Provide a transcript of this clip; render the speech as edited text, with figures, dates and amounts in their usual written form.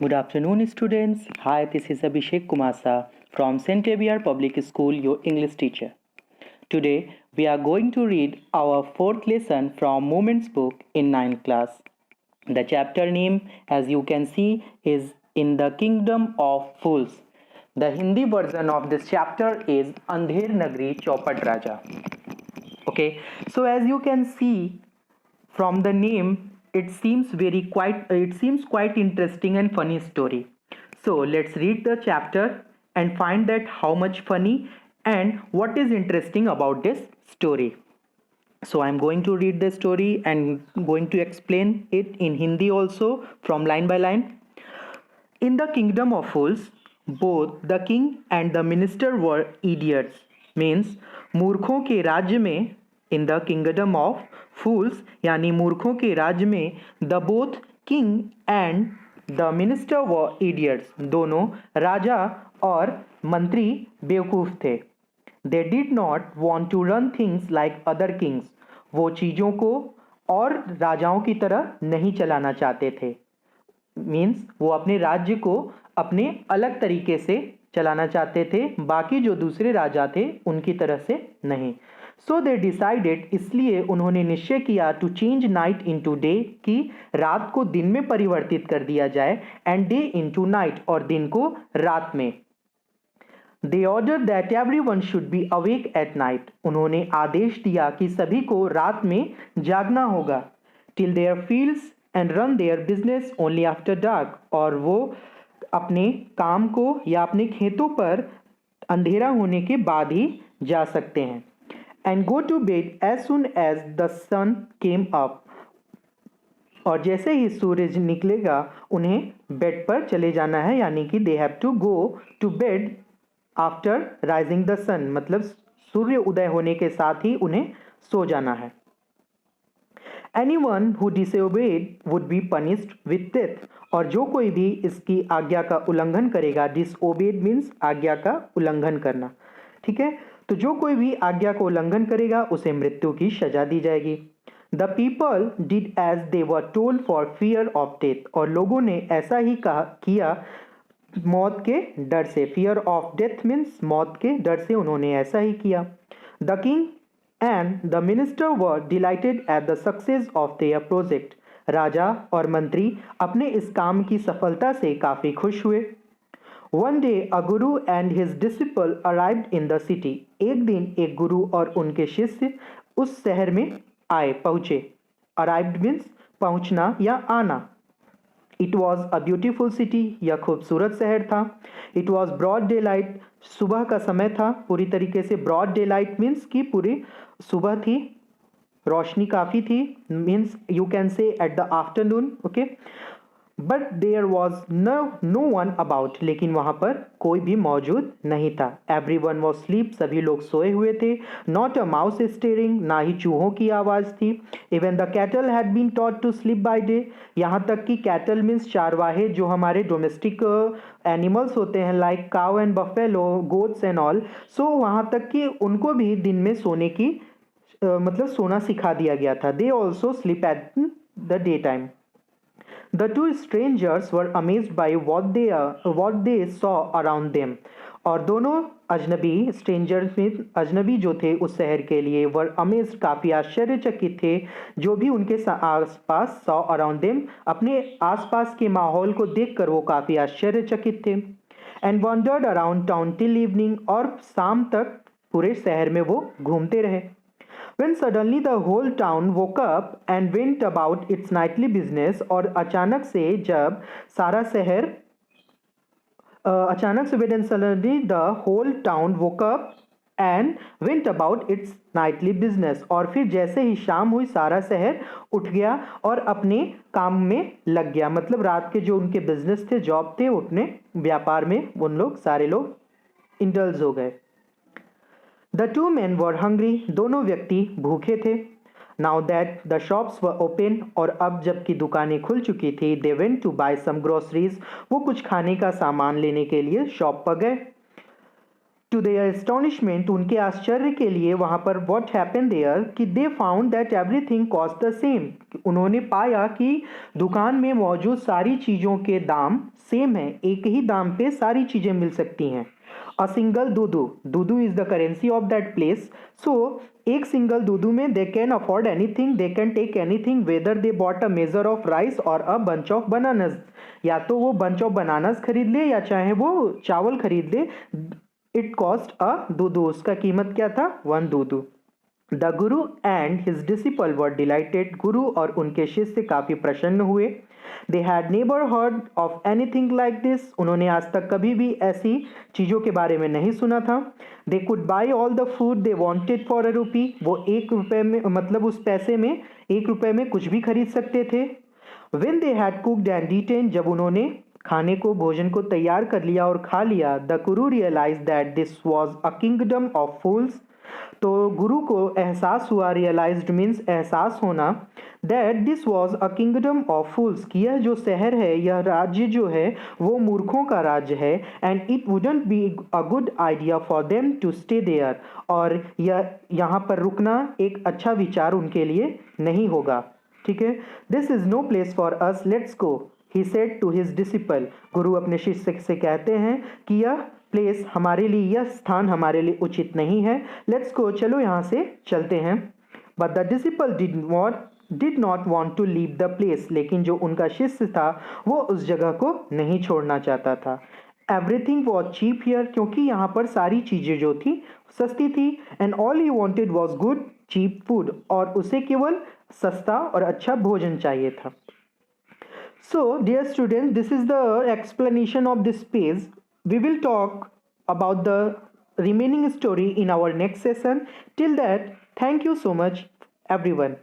Good afternoon, students. Hi, this is Abhishek Kumasa from St. Xavier Public School, your English teacher. Today, we are going to read our fourth lesson from Moments book in 9th class. The chapter name, as you can see, is In the Kingdom of Fools. The Hindi version of this chapter is Andher Nagri Chaupat Raja. Okay, so as you can see from the name, it seems quite interesting and funny story. So let's read the chapter and find that how much funny and what is interesting about this story. So I'm going to read the story and going to explain it in Hindi also from line by line. In the kingdom of fools, both the king and the minister were idiots. Means मूर्खों के राज्य में, in the kingdom of fools यानी मूर्खों के राज्य में, the both king and the minister were idiots, दोनों राजा और मंत्री बेवकूफ़ थे. They did not want to run things like other kings, वो चीज़ों को और राजाओं की तरह नहीं चलाना चाहते थे. मीन्स वो अपने राज्य को अपने अलग तरीके से चलाना चाहते थे, बाकी जो दूसरे राजा थे उनकी तरह से नहीं. सो दे डिसाइडेड, इसलिए उन्होंने निश्चय किया, to change night into day, कि रात को दिन में परिवर्तित कर दिया जाए, एंड डे इनटू नाइट, और दिन को रात में. They order that everyone should be awake at night, उन्होंने आदेश दिया कि सभी को रात में जागना होगा. Till there fields and run their business only after dark, और वो अपने काम को या अपने खेतों पर अंधेरा होने के बाद ही जा सकते हैं. And go to bed as soon as the sun came up, और जैसे ही सूरज निकलेगा उन्हें बेड पर चले जाना है, यानी कि they have to go to bed after rising the sun, मतलब सूर्य उदय होने के साथ ही उन्हें सो जाना है. Anyone who disobeyed would be punished with death, और जो कोई भी इसकी आज्ञा का उल्लंघन करेगा, disobeyed means आज्ञा का उल्लंघन करना, ठीक है, तो जो कोई भी आज्ञा को उल्लंघन करेगा उसे मृत्यु की सजा दी जाएगी. The people did as they were told for fear of death, और लोगों ने ऐसा ही किया मौत के डर से. fear of death means मौत के डर से उन्होंने ऐसा ही किया. The king and the minister were delighted at the success of their project. राजा और मंत्री अपने इस काम की सफलता से काफी खुश हुए. One day a guru and his disciple arrived in the city. एक दिन एक गुरु और उनके शिष्य उस शहर में पहुंचे. Arrived means पहुंचना या आना. It was a beautiful city, यह खूबसूरत शहर था. It was broad daylight, सुबह का समय था पूरी तरीके से. broad daylight means कि पूरी सुबह थी, रोशनी काफ़ी थी, means you can say at the afternoon, okay. But there was no one about, लेकिन वहाँ पर कोई भी मौजूद नहीं था. Everyone was asleep, सभी लोग सोए हुए थे. Not a mouse stirring, ना ही चूहों की आवाज़ थी. Even the cattle had been taught to sleep by day, यहाँ तक कि cattle means चारवाहे, जो हमारे डोमेस्टिक एनिमल्स होते हैं, like cow and buffalo, goats and all. So वहाँ तक कि उनको भी दिन में सोने की मतलब सोना सिखा दिया गया था. They also sleep at the daytime. The two strangers were amazed by what they saw around them. और दोनों अजनबी, स्ट्रेंजर्स में अजनबी जो थे उस शहर के लिए, वर अमेज्ड, काफ़ी आश्चर्यचकित थे जो भी उनके आसपास saw around them, अपने आसपास के माहौल को देखकर वो काफ़ी आश्चर्यचकित थे. And wandered around town till evening, और शाम तक पूरे शहर में वो घूमते रहे. When suddenly the whole town woke up and went about its nightly business, और अचानक से जब सारा शहर when suddenly the whole town woke up and went about its nightly business, और फिर जैसे ही शाम हुई सारा शहर उठ गया और अपने काम में लग गया. मतलब रात के जो उनके बिजनेस थे, जॉब थे, अपने व्यापार में उन लोग सारे लोग इंडल्ज हो गए. The two men were hungry, दोनों व्यक्ति भूखे थे. Now that the shops were open, और अब जबकि दुकानें खुल चुकी थी, they went to buy some groceries, वो कुछ खाने का सामान लेने के लिए शॉप पर गए. टू देयर एस्टोनिशमेंट, उनके आश्चर्य के लिए वहाँ पर व्हाट हैपन देयर कि they found that everything cost the same, उन्होंने पाया कि दुकान में मौजूद सारी चीज़ों के दाम सेम है, एक ही दाम पे सारी चीज़ें मिल सकती हैं। अ सिंगल दूधू, दूधू is the currency of that place, so एक सिंगल दूधू में they can afford anything, they can take anything whether they bought a measure of rice और अ बंच ऑफ बनानास, या तो वो बंच ऑफ बनानास खरीद ले या चाहे वो चावल खरीद ले। इट कॉस्ट अ दूधू, उसका कीमत क्या था, 1 दूधू। The Guru and his disciple were dilated, गुरु और उनके शिष्य काफी प्रसन्न हुए। They had never heard of anything like this, उन्होंने आज तक कभी भी ऐसी चीज़ों के बारे में नहीं सुना था। They could buy all the food they wanted for a rupee, वो 1 रुपये में, मतलब उस पैसे में 1 रुपये में कुछ भी खरीद सकते थे। When they had cooked and eaten, जब उन्होंने खाने को, भोजन को तैयार कर लिया और खा लिया, the guru realise that this was a kingdom of fools, तो गुरु को एहसास हुआ, रियलाइज्ड मीन्स एहसास होना, that this was a kingdom of fools, कि यह जो शहर है, यह राज्य जो है वो मूर्खों का राज्य है। And it wouldn't be a good idea for them to stay there, और यह यहाँ पर रुकना एक अच्छा विचार उनके लिए नहीं होगा। ठीक है, this is no place for us, let's go, he said to his disciple, गुरु अपने शिष्य से कहते हैं कि यह प्लेस हमारे लिए, यह स्थान हमारे लिए उचित नहीं है, लेट्स गो, चलो यहाँ से चलते हैं। But the disciple did not want to leave the place, लेकिन जो उनका शिष्य था वो उस जगह को नहीं छोड़ना चाहता था। एवरीथिंग वॉज चीप हियर, क्योंकि यहाँ पर सारी चीज़ें जो थी सस्ती थी। And all he wanted was good cheap food, और उसे केवल सस्ता और अच्छा भोजन चाहिए था। So, dear students, this is the explanation of this page. We will talk about the remaining story in our next session. Till that, thank you so much, everyone.